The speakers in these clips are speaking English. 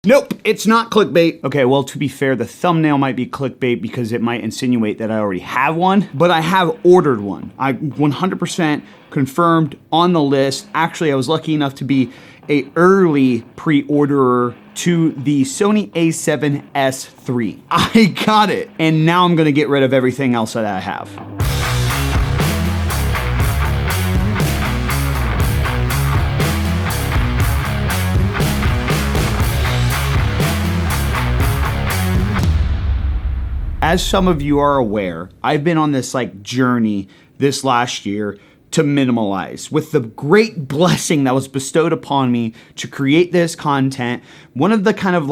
Nope, it's not clickbait. Okay, well, to be fair, the thumbnail might be clickbait because it might insinuate that I already have one, but I have ordered one. I 100% confirmed on the list. Actually, I was lucky enough to be an early pre-orderer to the Sony A7S III. I got it, and now I'm gonna get rid of everything else that I have. As some of you are aware, I've been on this journey this last year to minimalize with the great blessing that was bestowed upon me to create this content. One of the kind of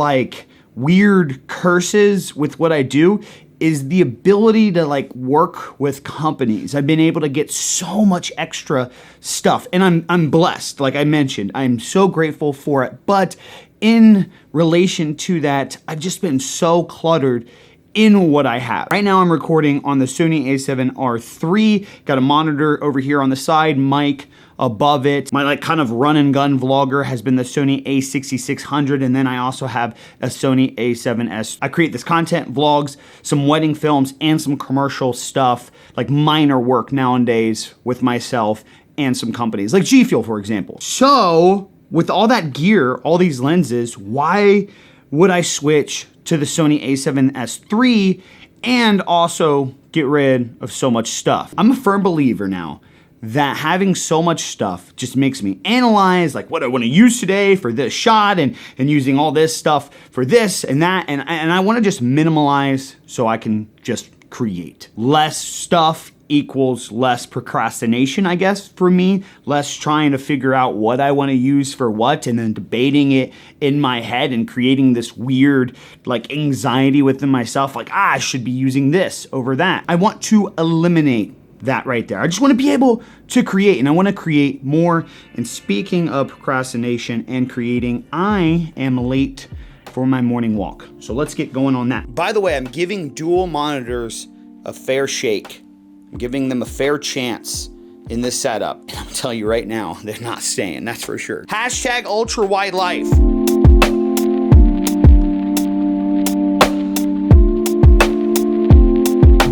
weird curses with what I do is the ability to work with companies. I've been able to get so much extra stuff, and I'm blessed. Like I mentioned, I'm so grateful for it. But in relation to that, I've just been so cluttered in what I have. Right now I'm recording on the Sony a7S III, got a monitor over here on the side, mic above it. My kind of run and gun vlogger has been the Sony a6600, and then I also have a Sony a7S. I create this content, vlogs, some wedding films, and some commercial stuff, like minor work nowadays with myself and some companies, like G Fuel, for example. So with all that gear, all these lenses, why would I switch to the Sony a7S III and also get rid of so much stuff? I'm a firm believer now that having so much stuff just makes me analyze what I want to use today for this shot and using all this stuff for this and that, and I want to just minimalize so I can just create. Less stuff equals less procrastination, I guess, for me. Less trying to figure out what I want to use for what and then debating it in my head and creating this weird anxiety within myself, I should be using this over that. I want to eliminate that right there. I just want to be able to create, and I want to create more. And speaking of procrastination and creating, I am late for my morning walk. So let's get going on that. By the way, I'm giving dual monitors a fair shake. I'm giving them a fair chance in this setup. And I'm telling you right now, they're not staying, that's for sure. Hashtag ultra wide life.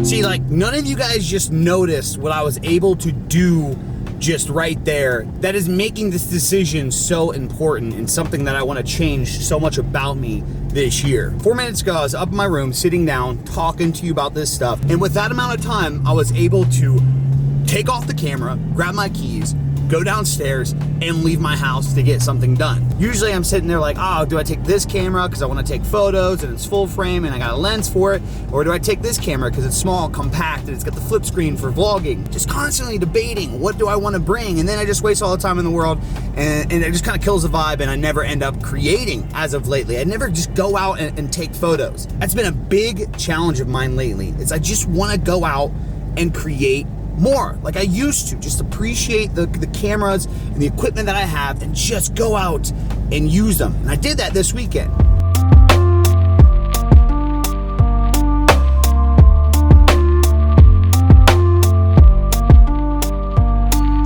See, none of you guys just noticed what I was able to do just right there. That is making this decision so important and something that I want to change so much about me this year. 4 minutes ago, I was up in my room, sitting down, talking to you about this stuff. And with that amount of time, I was able to take off the camera, grab my keys, go downstairs, and leave my house to get something done. Usually I'm sitting there oh, do I take this camera because I want to take photos and it's full frame and I got a lens for it? Or do I take this camera because it's small, compact, and it's got the flip screen for vlogging? Just constantly debating, what do I want to bring? And then I just waste all the time in the world, and it just kind of kills the vibe, and I never end up creating as of lately. I never just go out and take photos. That's been a big challenge of mine lately, is I just want to go out and create more like I used to. Just appreciate the cameras and the equipment that I have and just go out and use them. And I did that this weekend.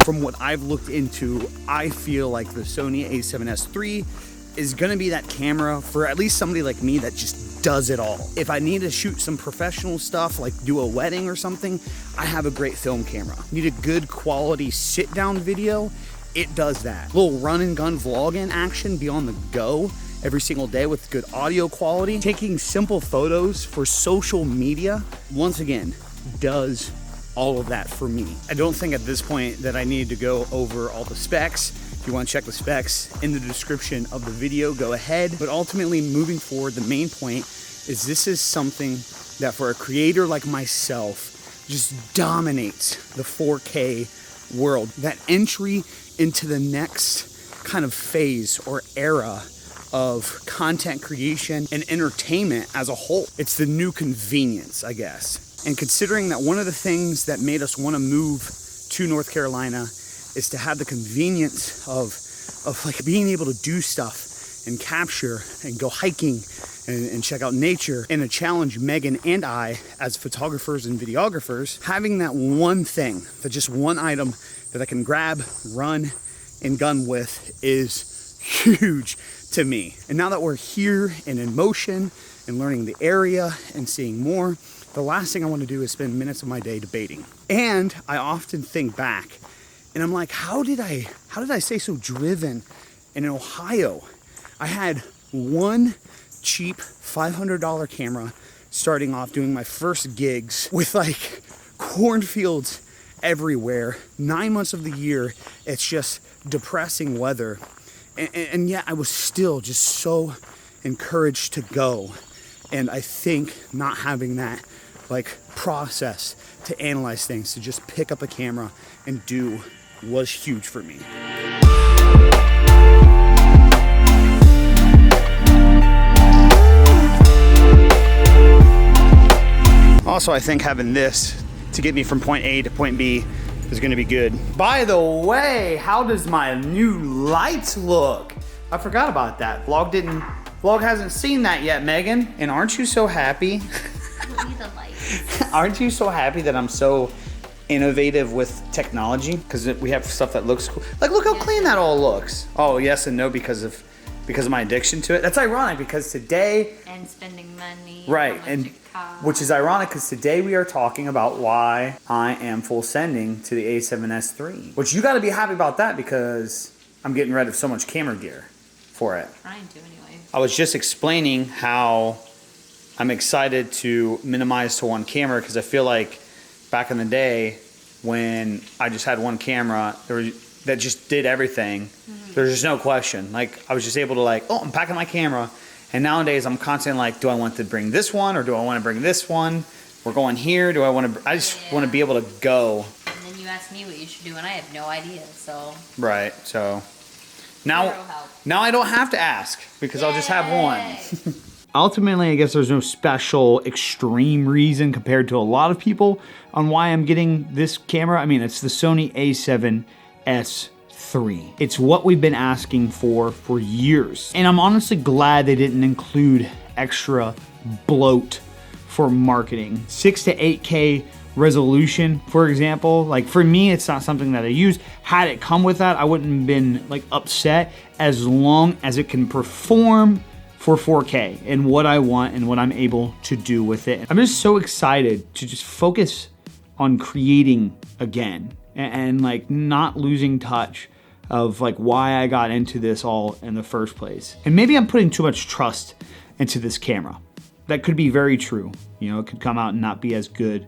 From what I've looked into, I feel like the Sony a7S III is gonna be that camera for at least somebody like me that just does it all. If I need to shoot some professional stuff, like do a wedding or something, I have a great film camera. Need a good quality sit down video, it does that. Little run and gun vlogging action, be on the go every single day with good audio quality. Taking simple photos for social media, once again, does all of that for me. I don't think at this point that I need to go over all the specs. If you want to check the specs in the description of the video, go ahead. But ultimately, moving forward, the main point is this is something that for a creator like myself just dominates the 4K world. That entry into the next kind of phase or era of content creation and entertainment as a whole. It's the new convenience, I guess. And considering that one of the things that made us want to move to North Carolina is to have the convenience of being able to do stuff and capture and go hiking and check out nature, and to challenge Megan and I as photographers and videographers, having that one thing, that just one item that I can grab, run, and gun with is huge to me. And now that we're here and in motion and learning the area and seeing more, the last thing I want to do is spend minutes of my day debating. And I often think back and I'm like, how did I stay so driven? And in Ohio, I had one cheap $500 camera starting off doing my first gigs with like cornfields everywhere. 9 months of the year, it's just depressing weather. And yet I was still just so encouraged to go. And I think not having that like process to analyze things, to just pick up a camera and do, was huge for me. Also, I think having this to get me from point A to point B is gonna be good. By the way, how does my new lights look? I forgot about that. Vlog hasn't seen that yet, Megan. And aren't you so happy? The lights. Aren't you so happy that I'm so innovative with technology? Because we have stuff that looks cool. Like, look how clean that all looks. Oh, yes and no, because of my addiction to it. That's ironic because today, and spending money. right, and which is ironic because today we are talking about why I am full sending to the A7S III. Which you got to be happy about that because I'm getting rid of so much camera gear for it. Trying to anyway. I was just explaining how I'm excited to minimize to one camera because I feel like back in the day when I just had one camera that just did everything, there's just no question. Like I was just able to like, oh, I'm packing my camera. And nowadays I'm constantly like, do I want to bring this one or do I want to bring this one? We're going here. Do I want to, I just want to be able to go. And then you ask me what you should do and I have no idea, so. Right, so now I don't have to ask because I'll just have one. Ultimately, I guess there's no special extreme reason compared to a lot of people on why I'm getting this camera. I mean, it's the Sony A7S III. It's what we've been asking for years. And I'm honestly glad they didn't include extra bloat for marketing. 6 to 8K resolution, for example. Like for me, it's not something that I use. Had it come with that, I wouldn't have been like upset as long as it can perform for 4K and what I want and what I'm able to do with it. I'm just so excited to just focus on creating again and like not losing touch of like why I got into this all in the first place. And maybe I'm putting too much trust into this camera. That could be very true. You know, it could come out and not be as good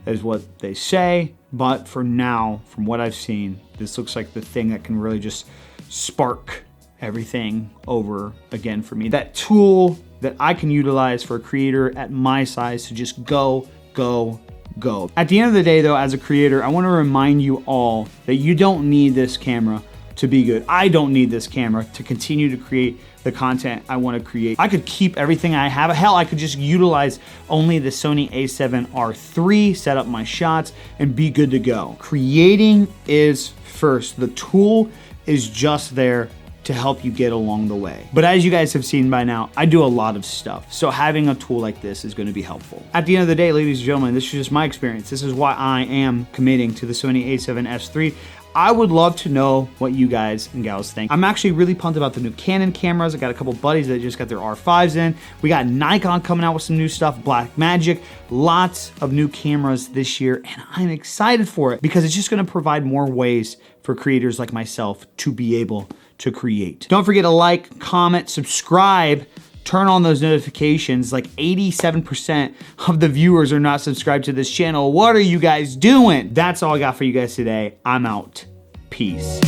as what they say, but for now, from what I've seen, this looks like the thing that can really just spark everything over again for me. That tool that I can utilize for a creator at my size to just go, go, go. At the end of the day though, as a creator, I want to remind you all that you don't need this camera to be good. I don't need this camera to continue to create the content I want to create. I could keep everything I have. Hell, I could just utilize only the Sony a7S III, set up my shots, and be good to go. Creating is first. The tool is just there to help you get along the way. But as you guys have seen by now, I do a lot of stuff. So having a tool like this is gonna be helpful. At the end of the day, ladies and gentlemen, this is just my experience. This is why I am committing to the Sony a7S III. I would love to know what you guys and gals think. I'm actually really pumped about the new Canon cameras. I got a couple buddies that just got their R5s in. We got Nikon coming out with some new stuff, Blackmagic, lots of new cameras this year, and I'm excited for it because it's just gonna provide more ways for creators like myself to be able to create. Don't forget to like, comment, subscribe, turn on those notifications. Like 87% of the viewers are not subscribed to this channel. What are you guys doing? That's all I got for you guys today. I'm out. Peace.